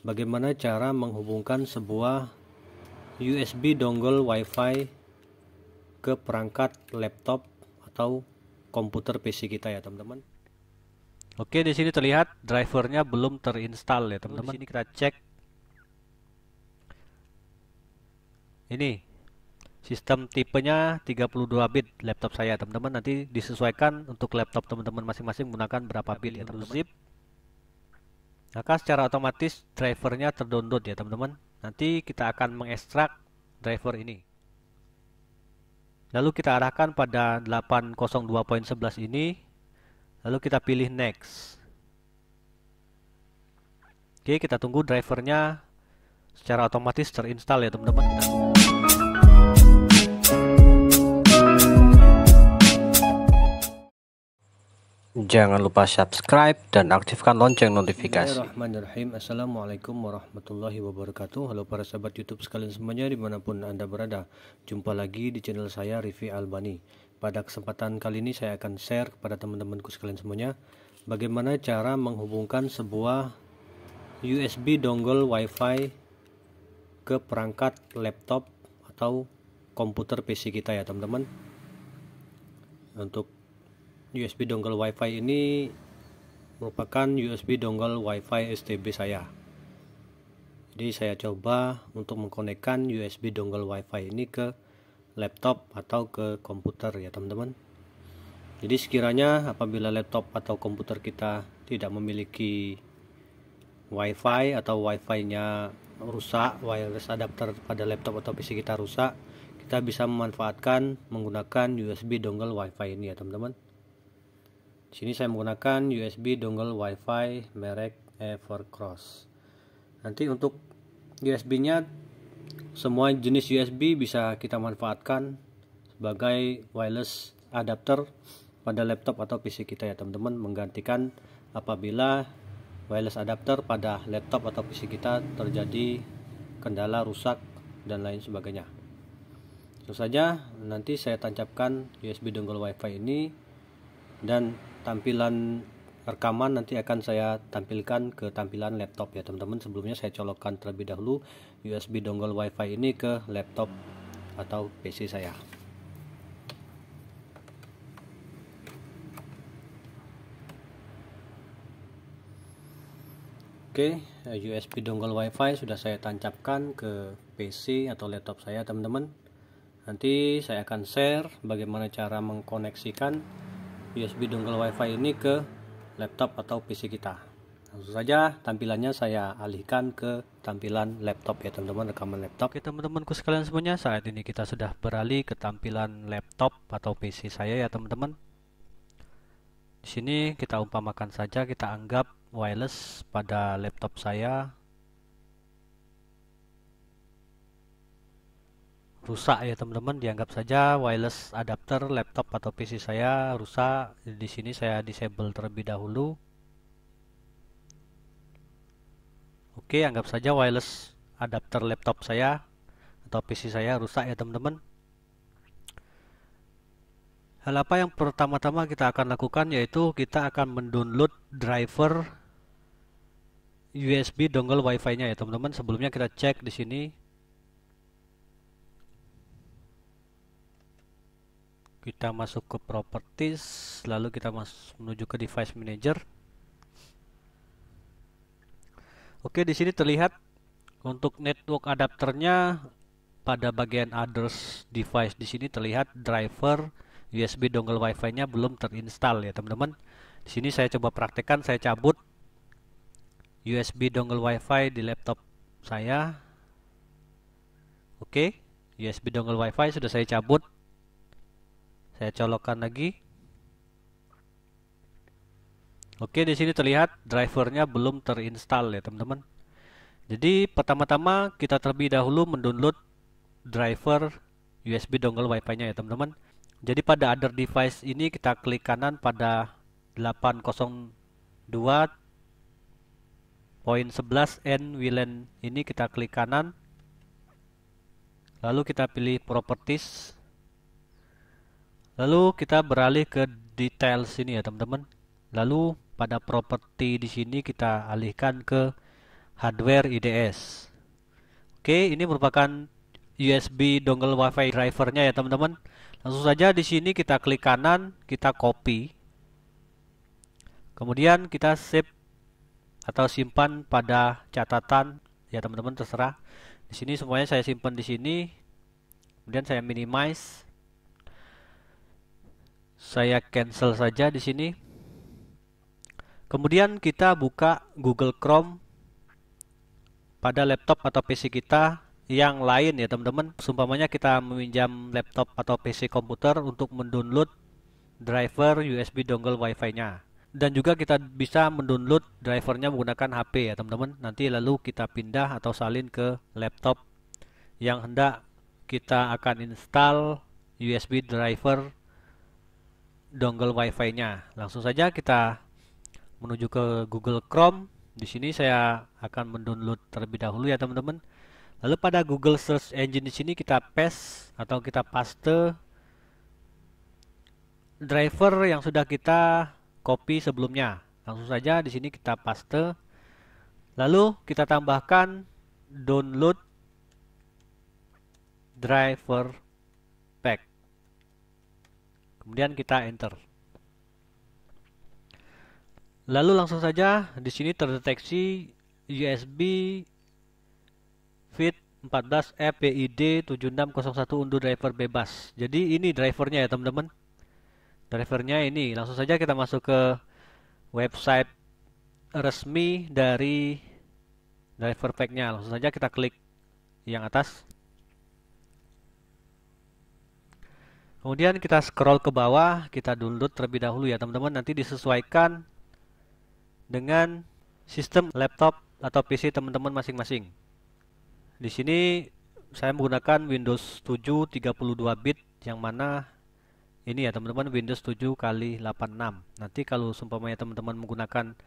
bagaimana cara menghubungkan sebuah USB dongle WiFi ke perangkat laptop atau komputer PC kita ya teman-teman. Oke, di sini terlihat drivernya belum terinstall ya teman-teman. Di sini kita cek. Ini sistem tipenya 32 bit laptop saya teman-teman. Nanti disesuaikan untuk laptop teman-teman masing-masing menggunakan berapa bit ya teman-teman. Maka secara otomatis drivernya terdownload ya teman-teman. Nanti kita akan mengekstrak driver ini. Lalu kita arahkan pada 802.11 ini. Lalu kita pilih next. Oke, kita tunggu drivernya secara otomatis terinstall ya teman-teman. Jangan lupa subscribe dan aktifkan lonceng notifikasi. Bismillahirrahmanirrahim. Assalamualaikum warahmatullahi wabarakatuh. Halo para sahabat YouTube sekalian semuanya dimanapun Anda berada. Jumpa lagi di channel saya Rifi Albani. Pada kesempatan kali ini saya akan share kepada teman-temanku sekalian semuanya bagaimana cara menghubungkan sebuah USB dongle WiFi ke perangkat laptop atau komputer PC kita ya teman-teman. Untuk USB dongle WiFi ini merupakan USB dongle WiFi STB saya. Jadi saya coba untuk mengkonekkan USB dongle WiFi ini ke laptop atau ke komputer ya teman-teman. Jadi sekiranya apabila laptop atau komputer kita tidak memiliki WiFi atau WiFi-nya rusak, wireless adapter pada laptop atau PC kita rusak, kita bisa memanfaatkan menggunakan USB dongle WiFi ini ya teman-teman. Di sini saya menggunakan USB dongle WiFi merek Evercross. Nanti untuk USB-nya semua jenis USB bisa kita manfaatkan sebagai wireless adapter pada laptop atau PC kita ya teman-teman, menggantikan apabila wireless adapter pada laptop atau PC kita terjadi kendala rusak dan lain sebagainya. Tentu saja nanti saya tancapkan USB dongle WiFi ini dan tampilan rekaman nanti akan saya tampilkan ke tampilan laptop ya teman-teman. Sebelumnya saya colokkan terlebih dahulu USB dongle WiFi ini ke laptop atau PC saya. Oke, USB dongle WiFi sudah saya tancapkan ke PC atau laptop saya teman-teman. Nanti saya akan share bagaimana cara mengkoneksikan USB dongle WiFi ini ke laptop atau PC kita. Langsung saja tampilannya saya alihkan ke tampilan laptop ya teman-teman, rekaman laptop. Oke teman-temanku sekalian semuanya, saat ini kita sudah beralih ke tampilan laptop atau PC saya ya teman-teman. Di sini kita umpamakan saja, kita anggap wireless pada laptop saya rusak ya teman-teman. Dianggap saja wireless adapter laptop atau PC saya rusak. Di sini saya disable terlebih dahulu. Oke, anggap saja wireless adapter laptop saya atau PC saya rusak ya teman-teman. Hal apa yang pertama-tama kita akan lakukan yaitu kita akan mendownload driver USB dongle WiFi-nya ya teman-teman. Sebelumnya kita cek di sini. Kita masuk ke properties, lalu kita menuju ke device manager. Oke, di sini terlihat untuk network adapternya pada bagian others device. Di sini terlihat driver USB dongle WiFi-nya belum terinstall ya teman-teman. Di sini saya coba praktekkan, saya cabut USB dongle WiFi di laptop saya. Oke, USB dongle WiFi sudah saya cabut. Saya colokkan lagi. Oke, di sini terlihat drivernya belum terinstall ya teman-teman. Jadi pertama-tama kita terlebih dahulu mendownload driver USB dongle WiFi-nya ya teman-teman. Jadi pada other device ini kita klik kanan pada 802.11n WLAN ini, kita klik kanan. Lalu kita pilih properties. Lalu kita beralih ke details sini ya teman-teman. Lalu pada properti di sini kita alihkan ke hardware IDS. Oke, ini merupakan USB dongle WiFi drivernya ya teman-teman. Langsung saja di sini kita klik kanan, kita copy. Kemudian kita save atau simpan pada catatan ya teman-teman, terserah. Di sini semuanya saya simpan di sini. Kemudian saya minimize. Saya cancel saja di sini. Kemudian kita buka Google Chrome pada laptop atau PC kita yang lain ya teman-teman. Seumpamanya kita meminjam laptop atau PC komputer untuk mendownload driver USB dongle WiFi-nya. Dan juga kita bisa mendownload drivernya menggunakan HP ya teman-teman. Nanti lalu kita pindah atau salin ke laptop yang hendak kita akan install USB driver dongle WiFi-nya. Langsung saja kita menuju ke Google Chrome. Di sini saya akan mendownload terlebih dahulu ya teman-teman. Lalu pada Google Search Engine di sini kita paste atau kita paste driver yang sudah kita copy sebelumnya. Langsung saja di sini kita paste. Lalu kita tambahkan download driver pack. Kemudian kita enter. Lalu langsung saja di sini terdeteksi USB fit 14F PID 7601 unduh driver bebas. Jadi ini drivernya ya teman-teman. Drivernya ini. Langsung saja kita masuk ke website resmi dari driver pack-nya. Langsung saja kita klik yang atas. Kemudian kita scroll ke bawah, kita download terlebih dahulu ya teman-teman. Nanti disesuaikan dengan sistem laptop atau PC teman-teman masing-masing. Di sini saya menggunakan Windows 7 32 bit yang mana ini ya teman-teman, Windows 7 x 86. Nanti kalau seumpamanya teman-teman menggunakan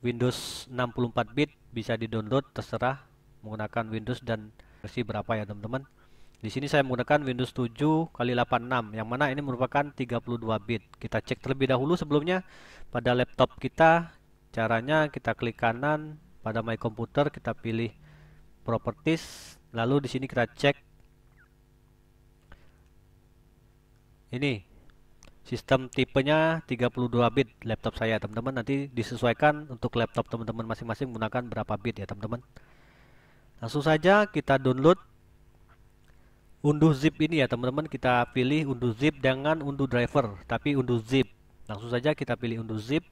Windows 64 bit bisa di-download, terserah menggunakan Windows dan versi berapa ya teman-teman. Di sini saya menggunakan Windows 7 x 86 yang mana ini merupakan 32 bit. Kita cek terlebih dahulu sebelumnya pada laptop kita. Caranya kita klik kanan pada My Computer, kita pilih Properties, lalu di sini kita cek ini sistem tipenya 32 bit laptop saya teman-teman. Nanti disesuaikan untuk laptop teman-teman masing-masing menggunakan berapa bit ya teman-teman. Langsung saja kita download unduh zip ini ya teman-teman. Kita pilih unduh zip, jangan unduh driver tapi unduh zip. Langsung saja kita pilih unduh zip.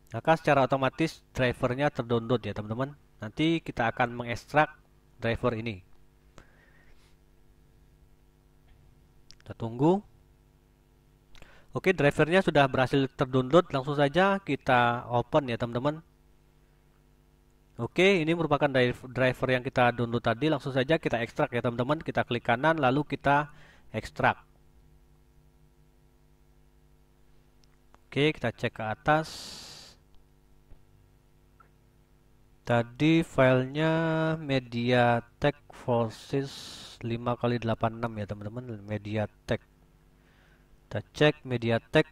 Maka secara otomatis drivernya terdownload ya teman-teman. Nanti kita akan mengekstrak driver ini. Kita tunggu. Oke, drivernya sudah berhasil terdownload. Langsung saja kita open ya teman-teman. Oke, ini merupakan driver yang kita download tadi. Langsung saja kita ekstrak ya teman-teman. Kita klik kanan lalu kita ekstrak. Oke, kita cek ke atas. Tadi filenya MediaTek Forces 5x86 ya teman-teman, MediaTek. Kita cek MediaTek.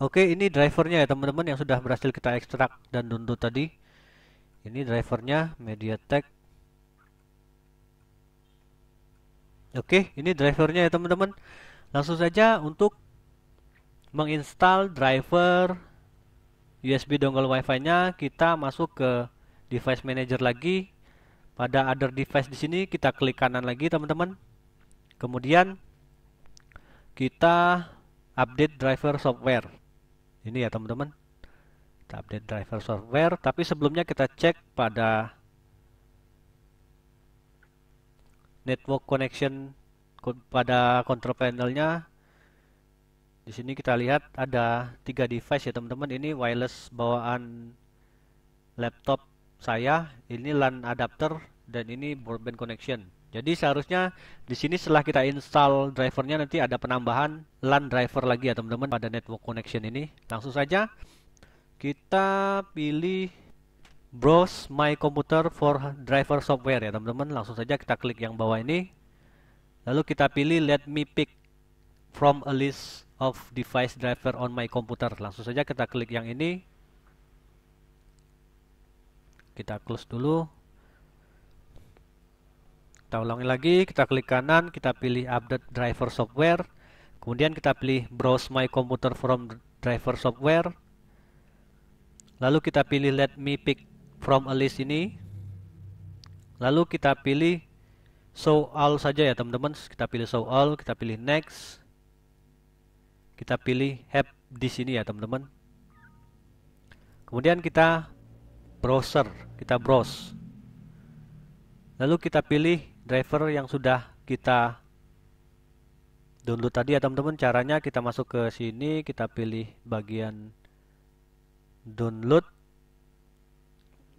Oke, ini drivernya ya teman-teman yang sudah berhasil kita ekstrak dan download tadi. Ini drivernya MediaTek. Oke, ini drivernya ya teman-teman. Langsung saja untuk menginstal driver USB dongle WiFi-nya, kita masuk ke device manager lagi. Pada other device di sini kita klik kanan lagi teman-teman. Kemudian kita update driver software. Ini ya teman-teman. Kita update driver software, tapi sebelumnya kita cek pada network connection pada control panelnya. Di sini kita lihat ada 3 device ya teman-teman. Ini wireless bawaan laptop saya, ini LAN adapter, dan ini broadband connection. Jadi seharusnya di sini setelah kita install drivernya nanti ada penambahan LAN driver lagi ya teman-teman pada network connection ini. Langsung saja kita pilih browse my computer for driver software ya teman-teman. Langsung saja kita klik yang bawah ini. Lalu kita pilih let me pick from a list of device driver on my computer. Langsung saja kita klik yang ini. kita close dulu. Kita ulangi lagi, kita klik kanan, kita pilih update driver software. Kemudian kita pilih browse my computer from driver software. Lalu kita pilih let me pick from a list ini. Lalu kita pilih show all saja ya teman-teman. Kita pilih show all, kita pilih next. Kita pilih have di sini ya teman-teman. Kemudian kita browser, kita browse. Lalu kita pilih driver yang sudah kita download tadi ya teman-teman. Caranya kita masuk ke sini, kita pilih bagian download.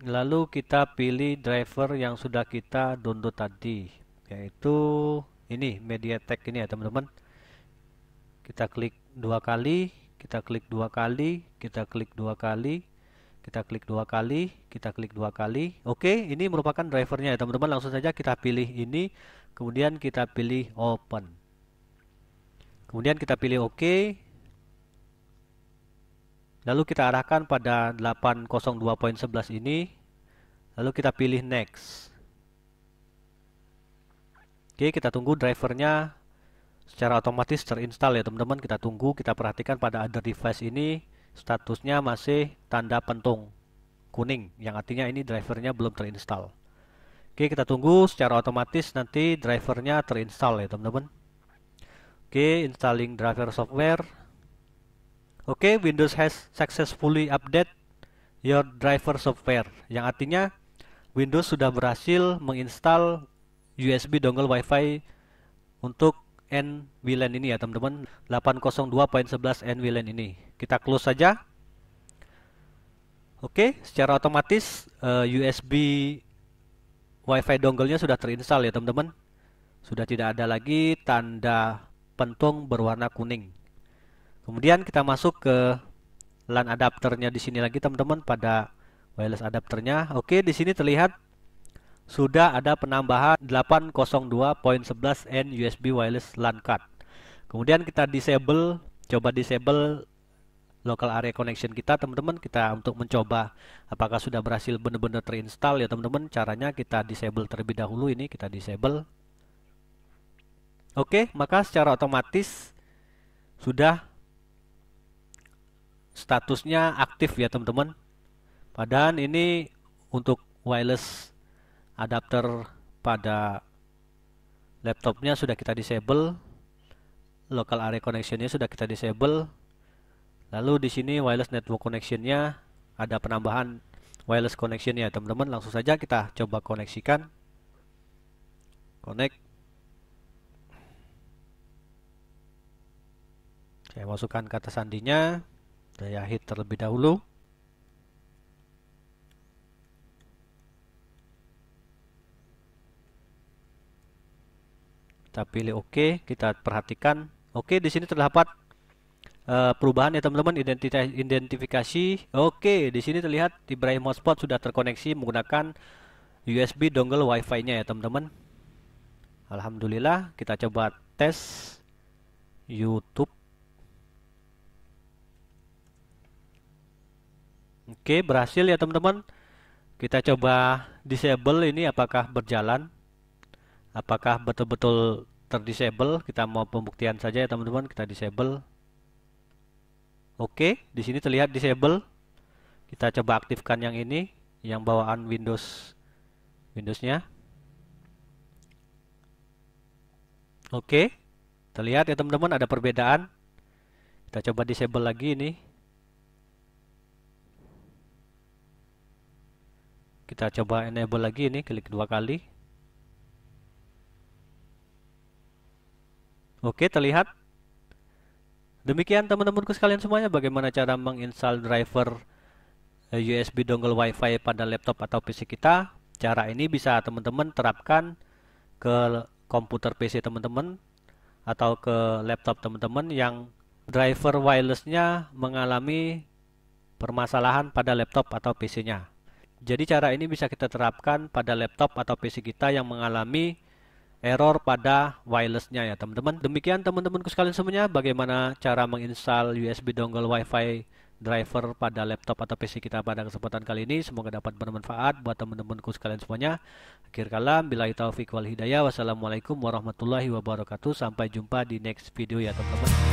Lalu kita pilih driver yang sudah kita download tadi, yaitu ini MediaTek ini ya teman-teman. Kita klik dua kali, kita klik dua kali, kita klik dua kali, kita klik dua kali, kita klik dua kali. Oke, ini merupakan drivernya ya teman-teman. Langsung saja kita pilih ini, kemudian kita pilih open. Kemudian kita pilih OK. Lalu kita arahkan pada 802.11 ini. Lalu kita pilih next. Oke, kita tunggu drivernya secara otomatis terinstall ya teman-teman. Kita tunggu, kita perhatikan pada other device ini statusnya masih tanda pentung kuning, yang artinya ini drivernya belum terinstall. Oke, kita tunggu, secara otomatis nanti drivernya terinstall ya teman-teman. Oke, installing driver software. Oke, Windows has successfully update your driver software, yang artinya Windows sudah berhasil menginstal USB dongle Wi-Fi untuk NVLAN ini ya teman-teman, 802.11 NVLAN ini. Kita close saja. Oke, secara otomatis USB Wi-Fi dongle-nya sudah terinstall ya teman-teman. Sudah tidak ada lagi tanda pentung berwarna kuning. Kemudian kita masuk ke LAN adapternya di sini lagi teman-teman, pada wireless adapternya. Oke, di sini terlihat sudah ada penambahan 802.11 N USB wireless LAN card. Kemudian kita disable, coba disable local area connection kita teman-teman. Kita untuk mencoba apakah sudah berhasil benar-benar terinstall ya teman-teman. Caranya kita disable terlebih dahulu, ini kita disable. Oke, maka secara otomatis sudah statusnya aktif ya teman-teman. Padahal ini untuk wireless adapter pada laptopnya sudah kita disable, local area connectionnya sudah kita disable. Lalu di sini wireless network connectionnya ada penambahan wireless connection ya teman-teman. Langsung saja kita coba koneksikan. Connect. Saya masukkan kata sandinya. Saya hit terlebih dahulu. Kita pilih OK, kita perhatikan. Oke, di sini terdapat perubahan ya teman-teman, identifikasi. Oke, di sini terlihat Ibrahim Hotspot sudah terkoneksi menggunakan USB dongle Wi-Fi-nya ya teman-teman. Alhamdulillah, kita coba tes YouTube. Oke, berhasil ya teman-teman. Kita coba disable ini apakah berjalan. Apakah betul-betul terdisable? Kita mau pembuktian saja ya teman-teman, kita disable. Oke, di sini terlihat disable. Kita coba aktifkan yang ini, yang bawaan Windowsnya. Oke, terlihat ya teman-teman ada perbedaan. Kita coba disable lagi ini. Kita coba enable lagi ini, klik dua kali. Oke, terlihat. Demikian teman-temanku sekalian semuanya, bagaimana cara menginstal driver USB dongle Wi-Fi pada laptop atau PC kita. Cara ini bisa teman-teman terapkan ke komputer PC teman-teman atau ke laptop teman-teman yang driver wirelessnya mengalami permasalahan pada laptop atau PC-nya. Jadi cara ini bisa kita terapkan pada laptop atau PC kita yang mengalami error pada wirelessnya ya teman-teman. Demikian teman-temanku sekalian semuanya, bagaimana cara menginstal USB dongle Wi-Fi driver pada laptop atau PC kita pada kesempatan kali ini. Semoga dapat bermanfaat buat teman-temanku sekalian semuanya. Akhir kalam, billahi taufiq wal hidayah. Wassalamualaikum warahmatullahi wabarakatuh. Sampai jumpa di next video ya teman-teman.